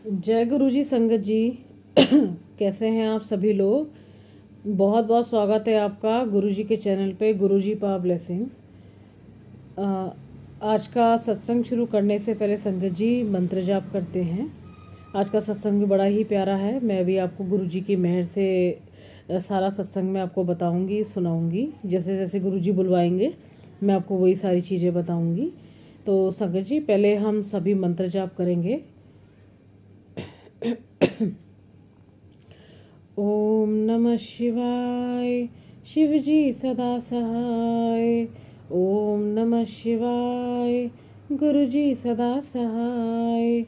जय गुरु जी संगत जी। कैसे हैं आप सभी लोग। बहुत बहुत स्वागत है आपका गुरु जी के चैनल पे गुरु जी पा ब्लेसिंग्स। आज का सत्संग शुरू करने से पहले संगत जी मंत्र जाप करते हैं। आज का सत्संग भी बड़ा ही प्यारा है। मैं भी आपको गुरु जी की मेहर से सारा सत्संग में आपको बताऊंगी, सुनाऊंगी। जैसे जैसे गुरु जी बुलवाएंगे मैं आपको वही सारी चीज़ें बताऊंगी। तो संगत जी पहले हम सभी मंत्र जाप करेंगे। ओम नमः शिवाय। शिव जी सदा सहाय। ओम नमः शिवाय। गुरु जी सदा सहाय।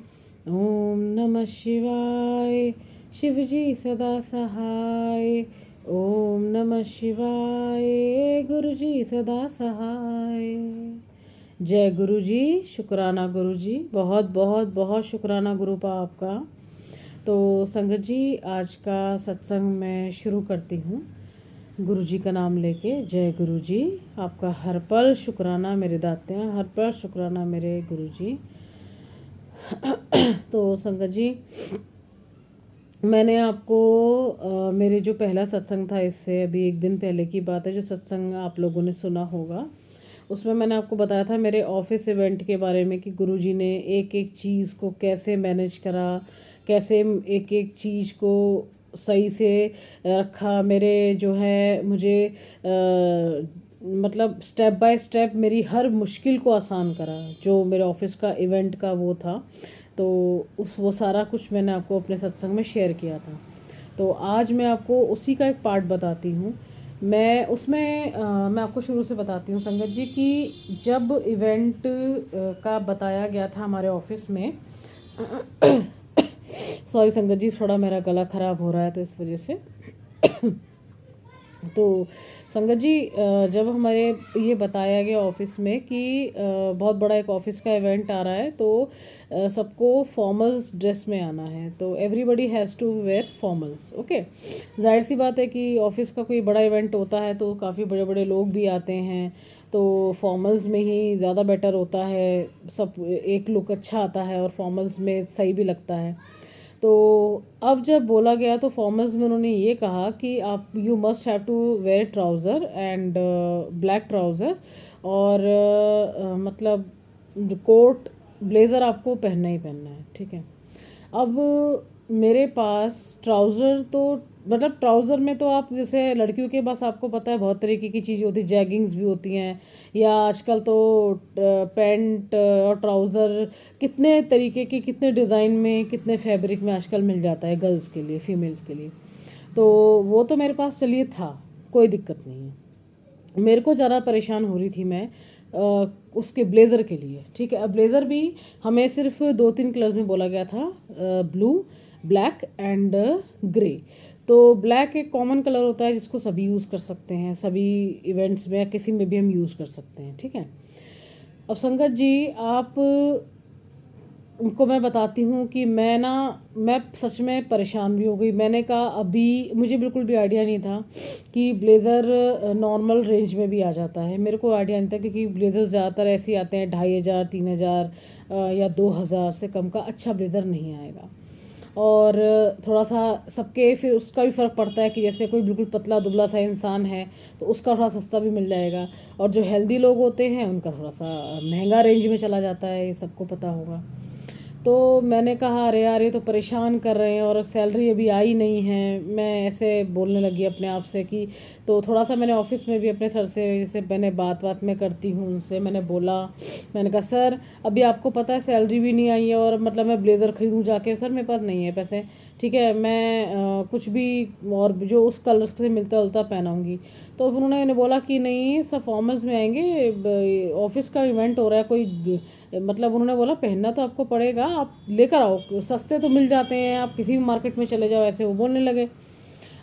ओम नमः शिवाय। शिव जी सदा सहाय। ओम नमः शिवाय। गुरु जी सदा सहाय। जय गुरु जी। शुक्राना गुरु जी, बहुत बहुत बहुत शुक्राना गुरु पा आपका। तो संगत जी आज का सत्संग मैं शुरू करती हूँ गुरु जी का नाम लेके। जय गुरु जी। आपका हर पल शुक्राना मेरे दाते हैं, हर पल शुक्राना मेरे गुरु जी। तो संगत जी मैंने आपको मेरे जो पहला सत्संग था, इससे अभी एक दिन पहले की बात है, जो सत्संग आप लोगों ने सुना होगा, उसमें मैंने आपको बताया था मेरे ऑफिस इवेंट के बारे में कि गुरुजी ने एक एक चीज़ को कैसे मैनेज करा, कैसे एक एक चीज़ को सही से रखा। मेरे जो है मुझे मतलब स्टेप बाय स्टेप मेरी हर मुश्किल को आसान करा, जो मेरे ऑफिस का इवेंट का वो था। तो वो सारा कुछ मैंने आपको अपने सत्संग में शेयर किया था। तो आज मैं आपको उसी का एक पार्ट बताती हूँ। मैं उसमें मैं आपको शुरू से बताती हूँ संगत जी कि जब इवेंट का बताया गया था हमारे ऑफिस में सॉरी संगत जी, थोड़ा मेरा गला ख़राब हो रहा है तो इस वजह से तो संगत जी जब हमारे ये बताया गया ऑफिस में कि बहुत बड़ा एक ऑफिस का इवेंट आ रहा है, तो सबको फॉर्मल्स ड्रेस में आना है, तो everybody has to wear formals. Okay, जाहिर सी बात है कि ऑफिस का कोई बड़ा इवेंट होता है तो काफ़ी बड़े बड़े लोग भी आते हैं, तो फॉर्मल्स में ही ज़्यादा बेटर होता है। सब एक लुक अच्छा आता है और फॉर्मल्स में सही भी लगता है। तो अब जब बोला गया तो फॉर्मल्स में उन्होंने ये कहा कि आप you must have to wear trouser and black trouser, और मतलब कोट ब्लेज़र आपको पहनना ही पहनना है, ठीक है। अब मेरे पास ट्राउज़र तो मतलब ट्राउज़र में तो आप जैसे लड़कियों के पास आपको पता है बहुत तरीके की चीज़ें होती है, जैगिंग्स भी होती हैं, या आजकल तो पैंट और ट्राउज़र कितने तरीके के, कितने डिज़ाइन में, कितने फैब्रिक में आजकल मिल जाता है गर्ल्स के लिए, फीमेल्स के लिए। तो वो तो मेरे पास चलिए था, कोई दिक्कत नहीं है। मेरे को ज़्यादा परेशान हो रही थी मैं उसके ब्लेज़र के लिए, ठीक है। अब ब्लेज़र भी हमें सिर्फ 2-3 कलर्स में बोला गया था, ब्लू, ब्लैक एंड ग्रे। तो ब्लैक एक कॉमन कलर होता है जिसको सभी यूज़ कर सकते हैं, सभी इवेंट्स में किसी में भी हम यूज़ कर सकते हैं, ठीक है। अब संगत जी आप उनको मैं बताती हूँ कि मैं सच में परेशान भी हो गई। मैंने कहा अभी मुझे बिल्कुल भी आइडिया नहीं था कि ब्लेज़र नॉर्मल रेंज में भी आ जाता है। मेरे को आइडिया नहीं था क्योंकि ब्लेज़र ज़्यादातर ऐसे आते हैं 2500, 3000 या 2000 से कम का अच्छा ब्लेज़र नहीं आएगा। और थोड़ा सा सबके फिर उसका भी फ़र्क पड़ता है कि जैसे कोई बिल्कुल पतला दुबला सा इंसान है तो उसका थोड़ा सस्ता भी मिल जाएगा, और जो हेल्दी लोग होते हैं उनका थोड़ा सा महंगा रेंज में चला जाता है, ये सबको पता होगा। तो मैंने कहा अरे यार ये तो परेशान कर रहे हैं और सैलरी अभी आई नहीं है। मैं ऐसे बोलने लगी अपने आप से कि तो थोड़ा सा मैंने ऑफिस में भी अपने सर से, जैसे मैंने बात में करती हूँ उनसे, मैंने बोला, मैंने कहा सर अभी आपको पता है सैलरी भी नहीं आई है और मतलब मैं ब्लेज़र खरीदूँ जाके, सर मेरे पास नहीं है पैसे, ठीक है मैं कुछ भी और जो उस कलर से मिलता जुलता पहनाऊँगी। तो फिर उन्होंने बोला कि नहीं सब फॉर्मल्स में आएंगे, ऑफिस का इवेंट हो रहा है, कोई मतलब उन्होंने बोला पहनना तो आपको पड़ेगा, आप लेकर आओ, सस्ते तो मिल जाते हैं, आप किसी भी मार्केट में चले जाओ, ऐसे वो बोलने लगे।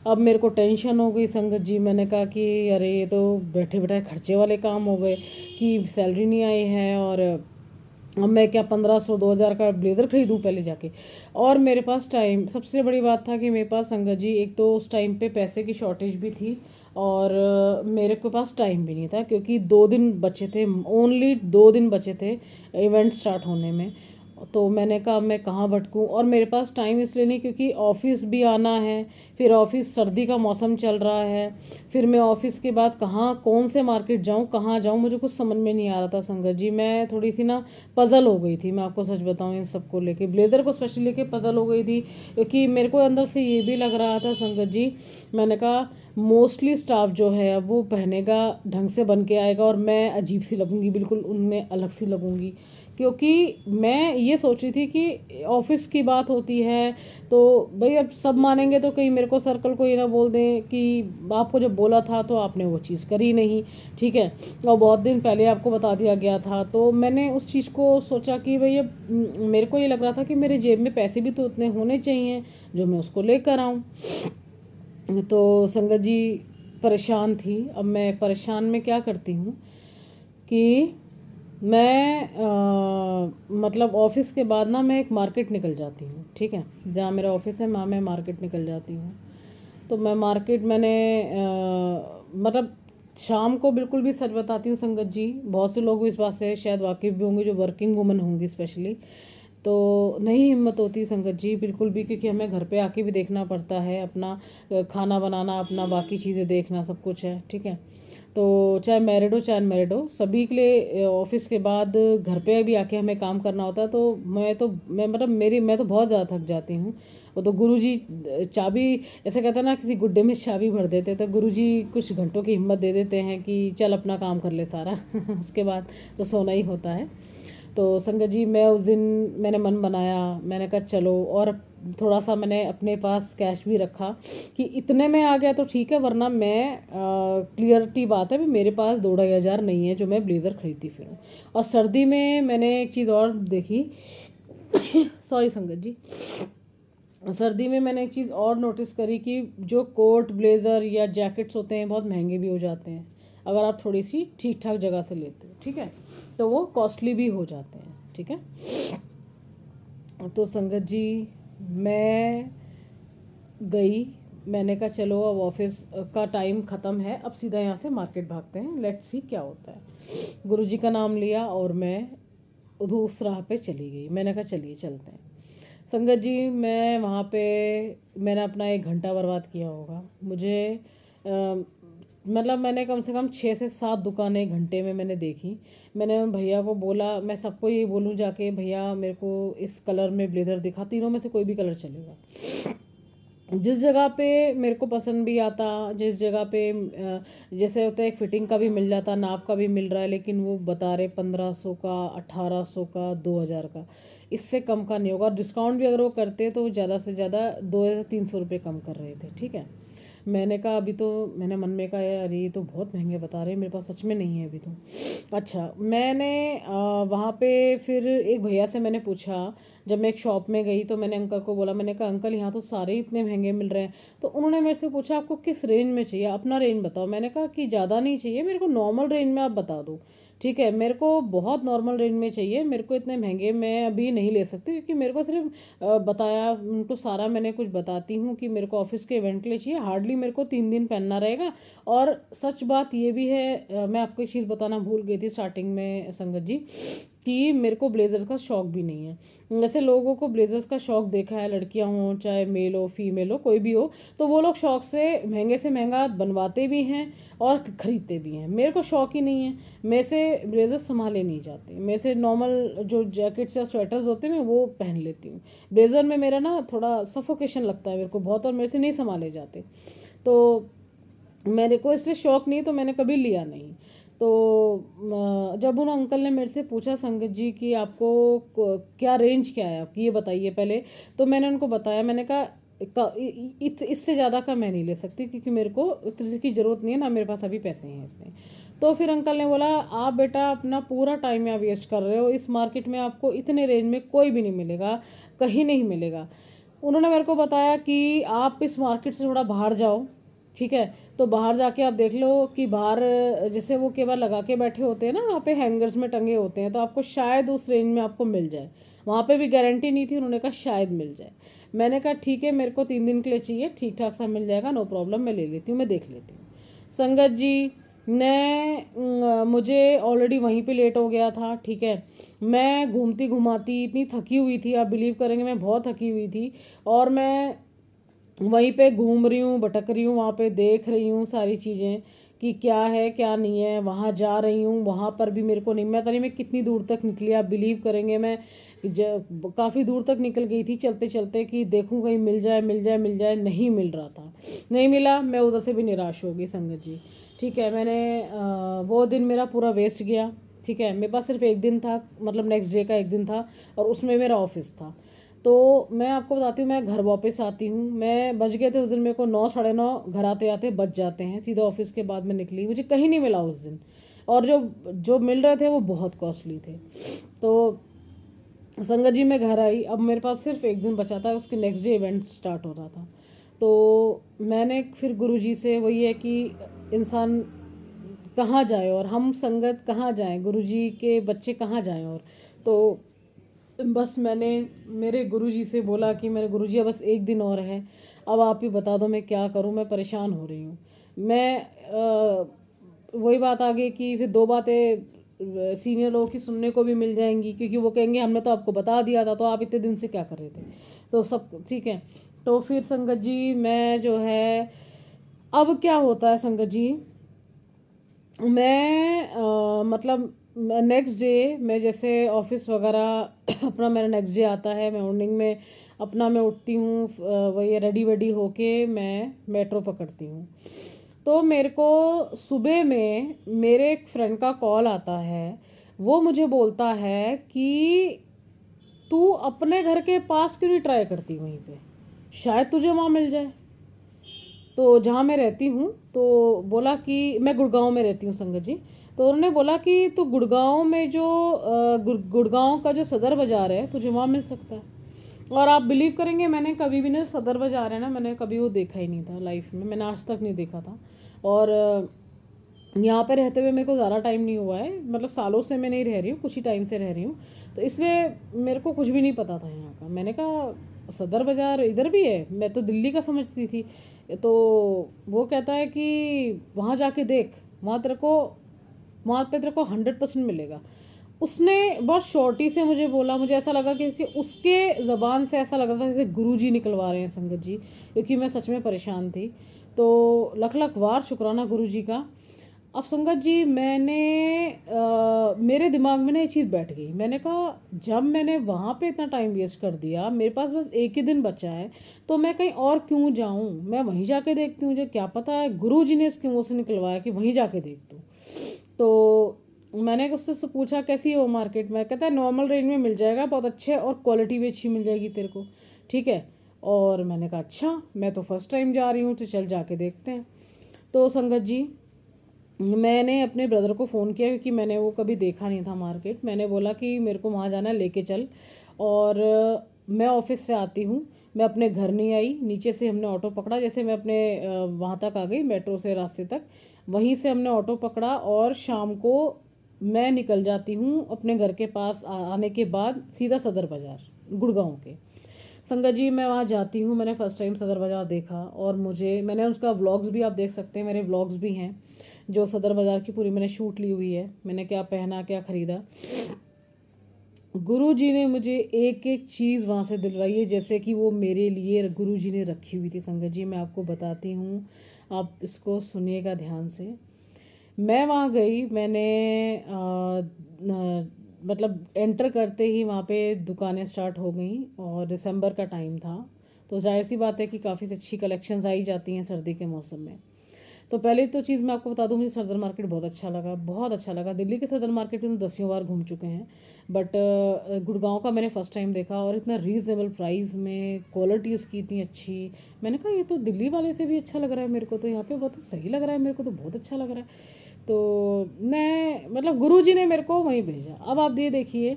अब मेरे को टेंशन हो गई संगत जी। मैंने कहा कि अरे ये तो बैठे बैठे खर्चे वाले काम हो गए कि सैलरी नहीं आई है, और अब मैं क्या 1500-2000 का ब्लेज़र खरीदूँ पहले जाके। और मेरे पास टाइम, सबसे बड़ी बात था कि मेरे पास संगत जी एक तो उस टाइम पे पैसे की शॉर्टेज भी थी, और मेरे को पास टाइम भी नहीं था क्योंकि 2 दिन बचे थे, ओनली 2 दिन बचे थे इवेंट स्टार्ट होने में। तो मैंने कहा मैं कहाँ भटकूँ, और मेरे पास टाइम इसलिए नहीं क्योंकि ऑफिस भी आना है, फिर ऑफिस सर्दी का मौसम चल रहा है, फिर मैं ऑफिस के बाद कहाँ कौन से मार्केट जाऊँ कहाँ जाऊँ मुझे कुछ समझ में नहीं आ रहा था संगत जी। मैं थोड़ी सी ना पजल हो गई थी, मैं आपको सच बताऊँ, इन सबको लेके, ब्लेज़र को स्पेशली लेके पजल हो गई थी, क्योंकि मेरे को अंदर से ये भी लग रहा था संगत जी, मैंने कहा मोस्टली स्टाफ जो है अब वो पहनेगा ढंग से बन के आएगा और मैं अजीब सी लगूंगी, बिल्कुल उनमें अलग सी लगूंगी, क्योंकि मैं ये सोच रही थी कि ऑफिस की बात होती है तो भाई अब सब मानेंगे तो कहीं मेरे को सर्कल को ये ना बोल दें कि आपको जब बोला था तो आपने वो चीज़ करी नहीं, ठीक है, और बहुत दिन पहले आपको बता दिया गया था। तो मैंने उस चीज़ को सोचा कि भाई अब मेरे को ये लग रहा था कि मेरे जेब में पैसे भी तो उतने होने चाहिए जो मैं उसको लेकर आऊँ। तो संगत जी परेशान थी। अब मैं परेशान में क्या करती हूँ कि मैं मतलब ऑफिस के बाद ना मैं एक मार्केट निकल जाती हूँ, ठीक है, जहाँ मेरा ऑफिस है वहाँ मैं मार्केट निकल जाती हूँ। तो मैं मार्केट मैंने मतलब शाम को बिल्कुल भी सच बताती हूँ संगत जी, बहुत से लोग इस बात से शायद वाकिफ़ भी होंगे जो वर्किंग वुमन होंगी स्पेशली, तो नहीं हिम्मत होती संगत जी बिल्कुल भी, क्योंकि हमें घर पे आके भी देखना पड़ता है अपना खाना बनाना, अपना बाकी चीज़ें देखना, सब कुछ है, ठीक है। तो चाहे मैरिड हो चाहे अनमैरिड हो, सभी के लिए ऑफिस के बाद घर पे भी आके हमें काम करना होता है। तो मैं मतलब मेरी मैं तो बहुत ज़्यादा थक जाती हूँ। वो तो गुरुजी चाबी, ऐसे कहते हैं ना किसी गुड्डे में चाबी भर देते, तो गुरुजी कुछ घंटों की हिम्मत दे देते हैं कि चल अपना काम कर ले सारा उसके बाद तो सोना ही होता है। तो संगत जी मैं उस दिन मैंने मन बनाया, मैंने कहा चलो, और थोड़ा सा मैंने अपने पास कैश भी रखा कि इतने में आ गया तो ठीक है, वरना मैं क्लियरिटी बात है भी मेरे पास 2-2.5 हज़ार नहीं है जो मैं ब्लेज़र खरीदती फिरूँ। और सर्दी में मैंने एक चीज़ और देखी सॉरी संगत जी, सर्दी में मैंने एक चीज़ और नोटिस करी कि जो कोट ब्लेज़र या जैकेट्स होते हैं बहुत महंगे भी हो जाते हैं अगर आप थोड़ी सी ठीक ठाक जगह से लेते हो, ठीक है, तो वो कॉस्टली भी हो जाते हैं, ठीक है। तो संगत जी मैं गई, मैंने कहा चलो अब ऑफिस का टाइम ख़त्म है, अब सीधा यहाँ से मार्केट भागते हैं, लेट्स सी क्या होता है। गुरुजी का नाम लिया और मैं उस राह पे चली गई, मैंने कहा चलिए चलते हैं। संगत जी मैं वहाँ पे मैंने अपना 1 घंटा बर्बाद किया होगा, मुझे मतलब मैंने कम से कम 6 से 7 दुकानें 1 घंटे में मैंने देखी। मैंने भैया को बोला, मैं सबको ये बोलूँ जाके भैया मेरे को इस कलर में ब्लेज़र दिखा, तीनों में से कोई भी कलर चलेगा। जिस जगह पे मेरे को पसंद भी आता, जिस जगह पे जैसे होता है एक फिटिंग का भी मिल जाता, नाप का भी मिल रहा है, लेकिन वो बता रहे 1500 का, 1800 का, 2000 का, इससे कम का नहीं होगा। डिस्काउंट भी अगर वो करते तो ज़्यादा से ज़्यादा 200 या 300 रुपये कम कर रहे थे, ठीक है। मैंने कहा अभी तो, मैंने मन में कहा यार ये तो बहुत महंगे बता रहे हैं, मेरे पास सच में नहीं है अभी तो। अच्छा मैंने वहाँ पे फिर एक भैया से मैंने पूछा, जब मैं एक शॉप में गई तो मैंने अंकल को बोला, मैंने कहा अंकल यहाँ तो सारे ही इतने महंगे मिल रहे हैं। तो उन्होंने मेरे से पूछा आपको किस रेंज में चाहिए, अपना रेंज बताओ। मैंने कहा कि ज़्यादा नहीं चाहिए मेरे को, नॉर्मल रेंज में आप बता दो, ठीक है, मेरे को बहुत नॉर्मल रेंज में चाहिए, मेरे को इतने महंगे मैं अभी नहीं ले सकती, क्योंकि मेरे को सिर्फ बताया उनको सारा, मैंने कुछ बताती हूँ कि मेरे को ऑफिस के इवेंट के लिए चाहिए, हार्डली मेरे को 3 दिन पहनना रहेगा। और सच बात ये भी है, मैं आपको एक चीज़ बताना भूल गई थी स्टार्टिंग में संगत जी, कि मेरे को ब्लेज़र का शौक भी नहीं है। जैसे लोगों को ब्लेज़र्स का शौक देखा है, लड़कियां हों चाहे मेल हो फीमेल हो कोई भी हो, तो वो लोग शौक से महंगा बनवाते भी हैं और खरीदते भी हैं। मेरे को शौक ही नहीं है, मेरे से ब्लेज़र संभाले नहीं जाते, मेरे से नॉर्मल जो जैकेट्स या स्वेटर्स होते हैं मैं वो पहन लेती हूँ। ब्लेज़र में मेरा ना थोड़ा सफोकेशन लगता है मेरे को बहुत, और मेरे से नहीं संभाले जाते, तो मेरे को इससे शौक नहीं, तो मैंने कभी लिया नहीं। तो जब उन अंकल ने मेरे से पूछा संगत जी कि आपको क्या रेंज क्या है आपकी ये बताइए पहले, तो मैंने उनको बताया, मैंने कहा इससे ज़्यादा का मैं नहीं ले सकती, क्योंकि मेरे को इतने की ज़रूरत नहीं है ना, मेरे पास अभी पैसे हैं इतने। तो फिर अंकल ने बोला आप बेटा अपना पूरा टाइम यहाँ वेस्ट कर रहे हो, इस मार्केट में आपको इतने रेंज में कोई भी नहीं मिलेगा, कहीं नहीं मिलेगा। उन्होंने मेरे को बताया कि आप इस मार्केट से थोड़ा बाहर जाओ, ठीक है, तो बाहर जाके आप देख लो कि बाहर जैसे वो केवल लगा के बैठे होते हैं ना, वहाँ पे हैंगर्स में टंगे होते हैं, तो आपको शायद उस रेंज में आपको मिल जाए। वहाँ पे भी गारंटी नहीं थी, उन्होंने कहा शायद मिल जाए। मैंने कहा ठीक है मेरे को 3 दिन के लिए चाहिए, ठीक ठाक सा मिल जाएगा, नो प्रॉब्लम, मैं ले लेती हूँ, मैं देख लेती हूँ। संगत जी मुझे ऑलरेडी वहीं पे लेट हो गया था, ठीक है। मैं घूमती घुमाती इतनी थकी हुई थी, आप बिलीव करेंगे मैं बहुत थकी हुई थी। और मैं वहीं पे घूम रही हूँ, भटक रही हूँ, वहाँ पे देख रही हूँ सारी चीज़ें कि क्या है क्या नहीं है। वहाँ जा रही हूँ, वहाँ पर भी मेरे को नहीं, मैं नहीं मैं कितनी दूर तक निकली, आप बिलीव करेंगे मैं काफ़ी दूर तक निकल गई थी चलते चलते कि देखूँ कहीं मिल जाए मिल जाए मिल जाए, नहीं मिल रहा था। नहीं मिला, मैं उधर से भी निराश हो गई संगत जी। ठीक है, वो दिन मेरा पूरा वेस्ट गया। ठीक है, मेरे पास सिर्फ एक दिन था, मतलब नेक्स्ट डे का एक दिन था, और उसमें मेरा ऑफिस था। तो मैं आपको बताती हूँ, मैं घर वापस आती हूँ, मैं बज गए थे उस दिन, मेरे को 9 साढ़े 9 घर आते आते बज जाते हैं। सीधा ऑफिस के बाद मैं निकली, मुझे कहीं नहीं मिला उस दिन। और जो जो मिल रहे थे वो बहुत कॉस्टली थे। तो संगत जी मैं घर आई, अब मेरे पास सिर्फ एक दिन बचा था, उसके नेक्स्ट डे इवेंट स्टार्ट हो रहा था। तो मैंने फिर गुरु जी से, वही है कि इंसान कहाँ जाए और हम संगत कहाँ जाएं, गुरु जी के बच्चे कहाँ जाएं। और तो बस मैंने मेरे गुरुजी से बोला कि मेरे गुरुजी अब बस एक दिन और है, अब आप ही बता दो मैं क्या करूं, मैं परेशान हो रही हूँ। वही बात आ गई कि फिर दो बातें सीनियर लोगों की सुनने को भी मिल जाएंगी, क्योंकि वो कहेंगे हमने तो आपको बता दिया था, तो आप इतने दिन से क्या कर रहे थे। तो सब ठीक है। तो फिर संगत जी मैं जो है, अब क्या होता है संगत जी, मतलब नेक्स्ट डे मैं जैसे ऑफिस वगैरह अपना मेरा नेक्स्ट डे आता है, मैं मॉर्निंग में अपना मैं उठती हूँ, वही रेडी वेडी होके मैं मेट्रो पकड़ती हूँ। तो मेरे को सुबह में मेरे एक फ्रेंड का कॉल आता है, वो मुझे बोलता है कि तू अपने घर के पास क्यों नहीं ट्राई करती वहीं पे, शायद तुझे वहाँ मिल जाए। तो जहाँ मैं रहती हूँ, तो बोला कि मैं गुड़गांव में रहती हूँ संगत जी। तो उन्होंने बोला कि तो गुड़गांव में जो गुड़गांव का जो सदर बाज़ार है तुझे वहाँ मिल सकता है। और आप बिलीव करेंगे, मैंने कभी भी ना सदर बाज़ार है ना, मैंने कभी वो देखा ही नहीं था लाइफ में, मैंने आज तक नहीं देखा था। और यहाँ पे रहते हुए मेरे को ज़्यादा टाइम नहीं हुआ है, मतलब सालों से मैं नहीं रह रही हूँ, कुछ ही टाइम से रह रही हूँ। तो इसलिए मेरे को कुछ भी नहीं पता था यहाँ का। मैंने कहा सदर बाज़ार इधर भी है, मैं तो दिल्ली का समझती थी। तो वो कहता है कि वहाँ जाके देख, वहाँ तेरे को वहाँ पे तेरे को 100% मिलेगा। उसने बहुत शॉर्टी से मुझे बोला, मुझे ऐसा लगा कि उसके ज़बान से ऐसा लग रहा था जैसे गुरुजी निकलवा रहे हैं संगत जी, क्योंकि मैं सच में परेशान थी। तो लख लख वार शुक्राना गुरुजी का। अब संगत जी मेरे दिमाग में ना ये चीज़ बैठ गई, मैंने कहा जब मैंने वहाँ पे इतना टाइम वेस्ट कर दिया, मेरे पास बस एक ही दिन बचा है, तो मैं कहीं और क्यों जाऊँ, मैं वहीं जाके देखती हूँ, मुझे क्या पता है गुरु जी ने इसके मुँह से निकलवाया कि वहीं जाके देख तू। तो मैंने उससे पूछा कैसी है वो मार्केट में, कहता है नॉर्मल रेंज में मिल जाएगा, बहुत अच्छे और क्वालिटी भी अच्छी मिल जाएगी तेरे को, ठीक है। और मैंने कहा अच्छा, मैं तो फर्स्ट टाइम जा रही हूँ, तो चल जाके देखते हैं। तो संगत जी मैंने अपने ब्रदर को फ़ोन किया, क्योंकि मैंने वो कभी देखा नहीं था मार्केट। मैंने बोला कि मेरे को वहाँ जाना है, लेके चल। और मैं ऑफिस से आती हूँ, मैं अपने घर नहीं आई, नीचे से हमने ऑटो पकड़ा, जैसे मैं अपने वहाँ तक आ गई मेट्रो से रास्ते तक, वहीं से हमने ऑटो पकड़ा और शाम को मैं निकल जाती हूँ अपने घर के पास आने के बाद सीधा सदर बाज़ार गुड़गांव के। संगत जी मैं वहाँ जाती हूँ, मैंने फ़र्स्ट टाइम सदर बाज़ार देखा, और मैंने उसका व्लॉग्स भी आप देख सकते हैं, मेरे व्लॉग्स भी हैं जो सदर बाज़ार की पूरी मैंने शूट ली हुई है, मैंने क्या पहना क्या ख़रीदा। गुरु जी ने मुझे एक एक चीज़ वहाँ से दिलवाई है, जैसे कि वो मेरे लिए गुरु जी ने रखी हुई थी। संगत जी मैं आपको बताती हूँ, आप इसको सुनिएगा ध्यान से। मैं वहाँ गई, मैंने मतलब एंटर करते ही वहाँ पे दुकानें स्टार्ट हो गई, और दिसंबर का टाइम था, तो जाहिर सी बात है कि काफ़ी अच्छी कलेक्शंस आई जाती हैं सर्दी के मौसम में। तो पहले तो चीज़ मैं आपको बता दूं, मुझे सदर मार्केट बहुत अच्छा लगा, बहुत अच्छा लगा। दिल्ली के सदर मार्केट में तो 10 बार घूम चुके हैं, बट गुड़गांव का मैंने फ़र्स्ट टाइम देखा, और इतना रीज़नेबल प्राइस में क्वालिटी उसकी इतनी अच्छी। मैंने कहा ये तो दिल्ली वाले से भी अच्छा लग रहा है मेरे को, तो यहाँ पे बहुत सही लग रहा है, मेरे को तो बहुत अच्छा लग रहा है। तो मैं मतलब गुरु जी ने मेरे को वहीं भेजा। अब आप ये देखिए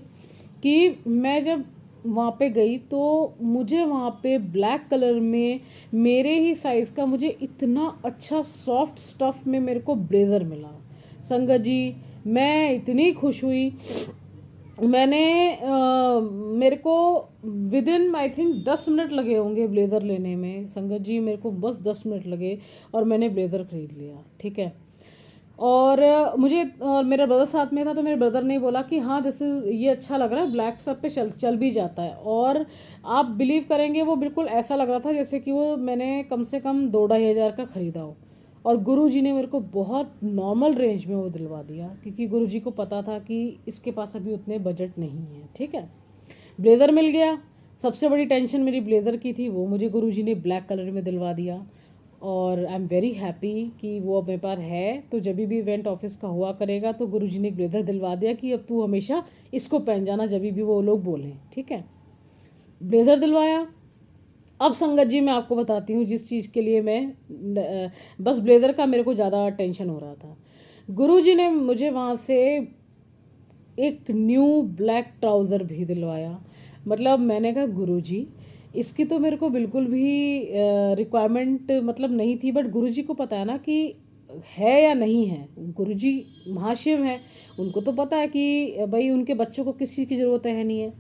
कि मैं जब वहाँ पे गई, तो मुझे वहाँ पे ब्लैक कलर में मेरे ही साइज़ का मुझे इतना अच्छा सॉफ्ट स्टफ़ में मेरे को ब्लेज़र मिला। संगत जी मैं इतनी खुश हुई, मैंने मेरे को with in I think 10 minute लगे होंगे ब्लेज़र लेने में। संगत जी मेरे को बस 10 मिनट लगे और मैंने ब्लेज़र ख़रीद लिया, ठीक है। और मेरा ब्रदर साथ में था, तो मेरे ब्रदर ने बोला कि हाँ दिस इज़, ये अच्छा लग रहा है, ब्लैक सब पे चल चल भी जाता है। और आप बिलीव करेंगे वो बिल्कुल ऐसा लग रहा था जैसे कि वो मैंने कम से कम 2-2.5 हज़ार का ख़रीदा हो। और गुरुजी ने मेरे को बहुत नॉर्मल रेंज में वो दिलवा दिया, क्योंकि गुरुजी को पता था कि इसके पास अभी उतने बजट नहीं है। ठीक है, ब्लेज़र मिल गया। सबसे बड़ी टेंशन मेरी ब्लेज़र की थी, वो मुझे गुरुजी ने ब्लैक कलर में दिलवा दिया। और आई एम वेरी हैप्पी कि वो अब मेरे पास है। तो जब भी इवेंट ऑफिस का हुआ करेगा तो गुरुजी ने एक ब्लेज़र दिलवा दिया कि अब तू हमेशा इसको पहन जाना जब भी वो लोग बोलें। ठीक है, ब्लेज़र दिलवाया। अब संगत जी मैं आपको बताती हूँ जिस चीज़ के लिए मैं बस ब्लेज़र का मेरे को ज़्यादा टेंशन हो रहा था। गुरुजी ने मुझे वहाँ से एक न्यू ब्लैक ट्राउज़र भी दिलवाया। मतलब मैंने कहा गुरुजी, इसकी तो मेरे को बिल्कुल भी रिक्वायरमेंट मतलब नहीं थी, बट गुरुजी को पता है ना कि है या नहीं है। गुरुजी महाशिव हैं, उनको तो पता है कि भाई उनके बच्चों को किस चीज़ की ज़रूरत है नहीं है।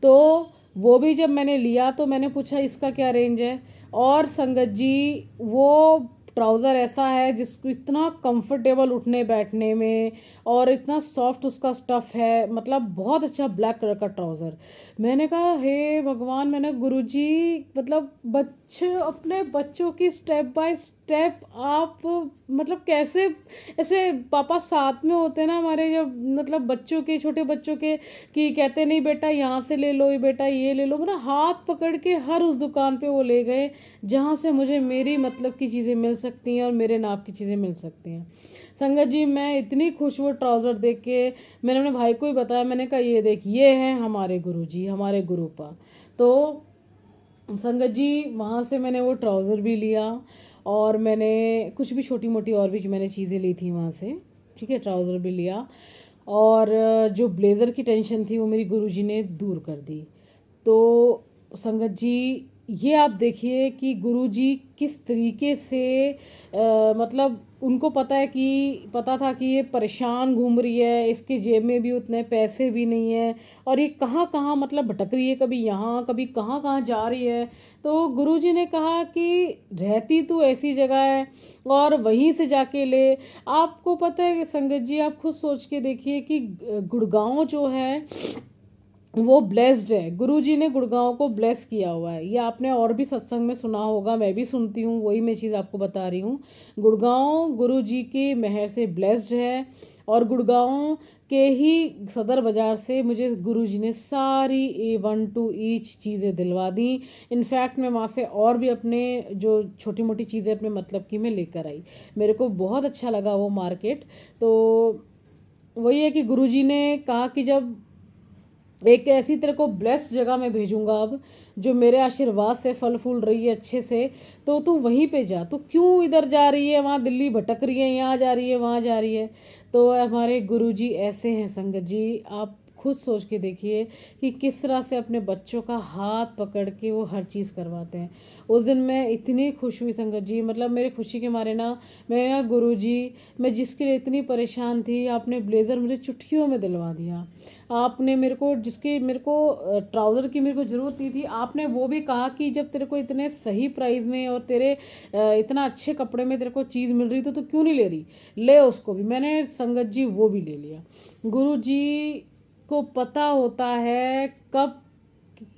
तो वो भी जब मैंने लिया तो मैंने पूछा इसका क्या रेंज है। और संगत जी, वो ट्राउज़र ऐसा है जिसको इतना कंफर्टेबल उठने बैठने में, और इतना सॉफ्ट उसका स्टफ़ है, मतलब बहुत अच्छा ब्लैक कलर का ट्राउज़र। मैंने कहा हे भगवान, मैंने गुरुजी मतलब बच्चे अपने बच्चों की स्टेप बाय स्टेप आप मतलब कैसे ऐसे पापा साथ में होते हैं ना हमारे, जब मतलब बच्चों के छोटे बच्चों के कि कहते नहीं बेटा यहाँ से ले लो, ये बेटा ये ले लो, मतलब हाथ पकड़ के हर उस दुकान पे वो ले गए जहाँ से मुझे मेरी मतलब की चीज़ें मिल सकती हैं और मेरे नाप की चीज़ें मिल सकती हैं। संगत जी मैं इतनी खुश वो ट्राउज़र देख के, मैंने अपने भाई को ही बताया, मैंने कहा ये देख ये हैं हमारे गुरुजी, हमारे गुरुपा। तो संगत जी वहाँ से मैंने वो ट्राउज़र भी लिया, और मैंने कुछ भी छोटी मोटी और भी मैंने चीज़ें ली थी वहाँ से। ठीक है, ट्राउज़र भी लिया। और जो ब्लेज़र की टेंशन थी वो मेरी गुरुजी ने दूर कर दी। तो संगत जी ये आप देखिए कि गुरुजी किस तरीके से मतलब उनको पता है कि पता था कि ये परेशान घूम रही है, इसके जेब में भी उतने पैसे भी नहीं है, और ये कहाँ कहाँ मतलब भटक रही है, कभी यहाँ कभी कहाँ कहाँ जा रही है। तो गुरुजी ने कहा कि रहती तो ऐसी जगह है और वहीं से जाके ले। आपको पता है संगत जी, आप खुद सोच के देखिए कि गुड़गांव जो है वो ब्लेस्ड है, गुरुजी ने गुड़गांव को ब्लेस किया हुआ है। ये आपने और भी सत्संग में सुना होगा, मैं भी सुनती हूँ, वही मैं चीज़ आपको बता रही हूँ। गुड़गांव गुरुजी की मेहर से ब्लेस्ड है। और गुड़गांव के ही सदर बाज़ार से मुझे गुरुजी ने सारी A1 to H चीज़ें दिलवा दी। इनफैक्ट मैं वहाँ से और भी अपने जो छोटी मोटी चीज़ें अपने मतलब की मैं लेकर आई। मेरे को बहुत अच्छा लगा वो मार्केट। तो वही है कि गुरुजी ने कहा कि जब एक ऐसी तेरे को ब्लेस्ड जगह में भेजूंगा अब, जो मेरे आशीर्वाद से फल फूल रही है अच्छे से, तो तू वहीं पे जा, तू क्यों इधर जा रही है, वहाँ दिल्ली भटक रही है, यहाँ जा रही है, वहाँ जा रही है। तो हमारे गुरुजी ऐसे हैं संगत जी, आप खुद सोच के देखिए कि किस तरह से अपने बच्चों का हाथ पकड़ के वो हर चीज़ करवाते हैं। उस दिन मैं इतनी खुश हुई संगत जी, मतलब मेरे खुशी के मारे ना, मेरे ना गुरुजी, मैं जिसके लिए इतनी परेशान थी, आपने ब्लेज़र मुझे चुटकियों में दिलवा दिया। आपने मेरे को जिसकी मेरे को ट्राउज़र की मेरे को ज़रूरत नहीं थी, आपने वो भी कहा कि जब तेरे को इतने सही प्राइस में और तेरे इतना अच्छे कपड़े में तेरे को चीज़ मिल रही तो क्यों नहीं ले रही, ले उसको भी। मैंने संगत जी वो भी ले लिया। गुरु जी को पता होता है कब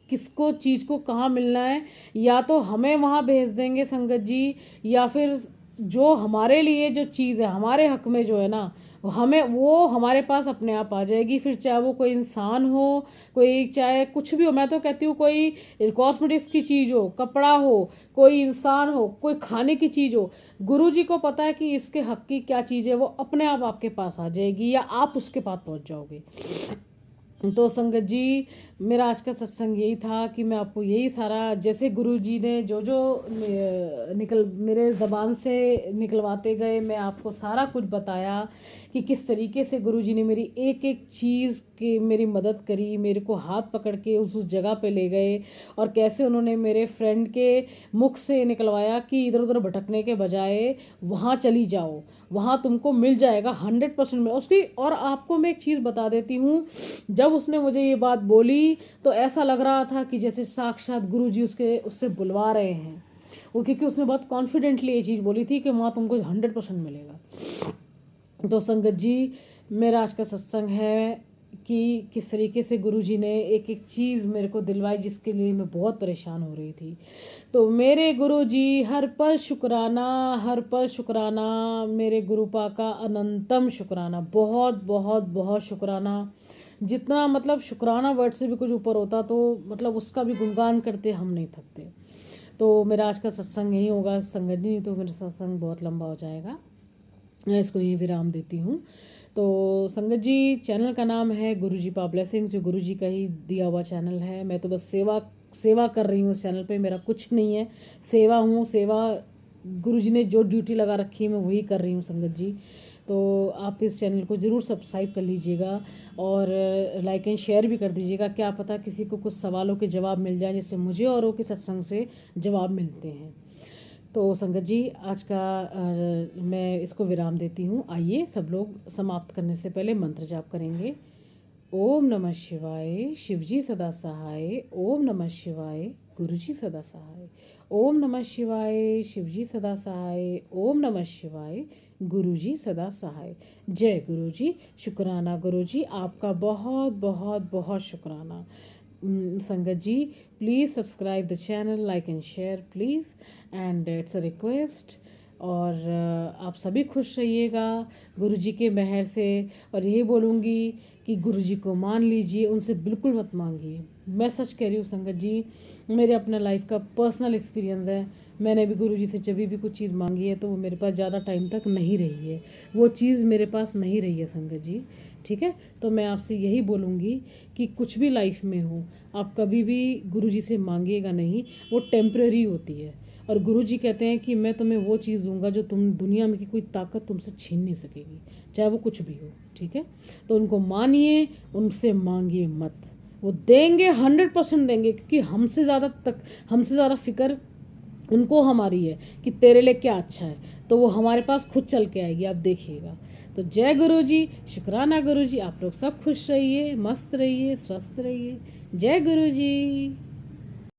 किसको चीज़ को कहाँ मिलना है, या तो हमें वहाँ भेज देंगे संगत जी, या फिर जो हमारे लिए जो चीज़ है हमारे हक में जो है ना, हमें वो हमारे पास अपने आप आ जाएगी। फिर चाहे वो कोई इंसान हो, कोई चाहे कुछ भी हो, मैं तो कहती हूँ कोई कॉस्मेटिक्स की चीज़ हो, कपड़ा हो, कोई इंसान हो, कोई खाने की चीज़ हो, गुरु जी को पता है कि इसके हक की क्या चीज़ है, वो अपने आप आपके पास आ जाएगी या आप उसके पास पहुँच जाओगे। तो संगत जी मेरा आज का सत्संग यही था कि मैं आपको यही सारा, जैसे गुरु जी ने जो जो निकल मेरे ज़बान से निकलवाते गए, मैं आपको सारा कुछ बताया कि किस तरीके से गुरु जी ने मेरी एक एक चीज़ की मेरी मदद करी, मेरे को हाथ पकड़ के उस जगह पे ले गए, और कैसे उन्होंने मेरे फ्रेंड के मुख से निकलवाया कि इधर उधर भटकने के बजाय वहाँ चली जाओ, वहाँ तुमको मिल जाएगा 100% में उसकी। और आपको मैं एक चीज़ बता देती हूँ, जब उसने मुझे ये बात बोली तो ऐसा लग रहा था कि जैसे साक्षात गुरुजी उससे बुलवा रहे हैं वो, क्योंकि उसने बहुत कॉन्फिडेंटली ये चीज़ बोली थी कि वहाँ तुमको 100% मिलेगा। तो संगत जी, मेरा आज का सत्संग है कि किस तरीके से गुरुजी ने एक एक चीज़ मेरे को दिलवाई जिसके लिए मैं बहुत परेशान हो रही थी। तो मेरे गुरुजी, हर पल शुक्राना, हर पल शुक्राना, मेरे गुरुपा का अनंतम शुक्राना, बहुत बहुत बहुत शुक्राना। जितना मतलब शुक्राना वर्ड से भी कुछ ऊपर होता तो मतलब उसका भी गुणगान करते हम नहीं थकते। तो मेरा आज का सत्संग यही होगा संगत जी, नहीं तो मेरा सत्संग बहुत लंबा हो जाएगा। मैं इसको यहीं विराम देती हूँ। तो संगत जी, चैनल का नाम है गुरुजी पा ब्लेसिंग्स, जो गुरुजी का ही दिया हुआ चैनल है। मैं तो बस सेवा सेवा कर रही हूँ उस चैनल पे, मेरा कुछ नहीं है। सेवा हूँ, सेवा गुरुजी ने जो ड्यूटी लगा रखी है मैं वही कर रही हूँ संगत जी। तो आप इस चैनल को ज़रूर सब्सक्राइब कर लीजिएगा और लाइक एंड शेयर भी कर दीजिएगा। क्या पता किसी को कुछ सवालों के जवाब मिल जाए, जैसे मुझे औरों के सत्संग से जवाब मिलते हैं। तो संगत जी, आज का मैं इसको विराम देती हूँ। आइए सब लोग समाप्त करने से पहले मंत्र जाप करेंगे। ओम नमः शिवाय, शिवजी सदा सहाय। ओम नमः शिवाय, गुरुजी सदा सहाय। ओम नमः शिवाय, शिवजी सदा सहाय। ओम नमः शिवाय, गुरुजी सदा सहाय। जय गुरुजी। शुक्राना गुरुजी, आपका बहुत बहुत बहुत शुक्राना। संगत जी, please subscribe the channel, like and share please, and it's a request. और आप सभी खुश रहिएगा गुरुजी के मेहर से। और यही बोलूँगी कि गुरुजी को मान लीजिए, उनसे बिल्कुल मत मांगिए। मैं सच कह रही हूँ संगत जी, मेरे अपना लाइफ का पर्सनल एक्सपीरियंस है। मैंने भी गुरुजी से जब भी कुछ चीज़ मांगी है तो वो मेरे पास ज़्यादा टाइम तक नहीं रही है, वो चीज़ मेरे पास नहीं रही है संगत जी। ठीक है, तो मैं आपसे यही बोलूँगी कि कुछ भी लाइफ में हो, आप कभी भी गुरुजी से मांगिएगा नहीं, वो टेम्परेरी होती है। और गुरुजी कहते हैं कि मैं तुम्हें वो चीज़ दूंगा जो तुम दुनिया में की कोई ताकत तुमसे छीन नहीं सकेगी, चाहे वो कुछ भी हो। ठीक है, तो उनको मानिए, उनसे मांगिए मत। वो देंगे, 100% देंगे, क्योंकि हमसे ज़्यादा फिक्र उनको हमारी है कि तेरे लिए क्या अच्छा है। तो वो हमारे पास खुद चल के आएगी, आप देखिएगा। तो जय गुरु जी, शुक्राना गुरु जी। आप लोग सब खुश रहिए, मस्त रहिए, स्वस्थ रहिए। जय गुरु जी।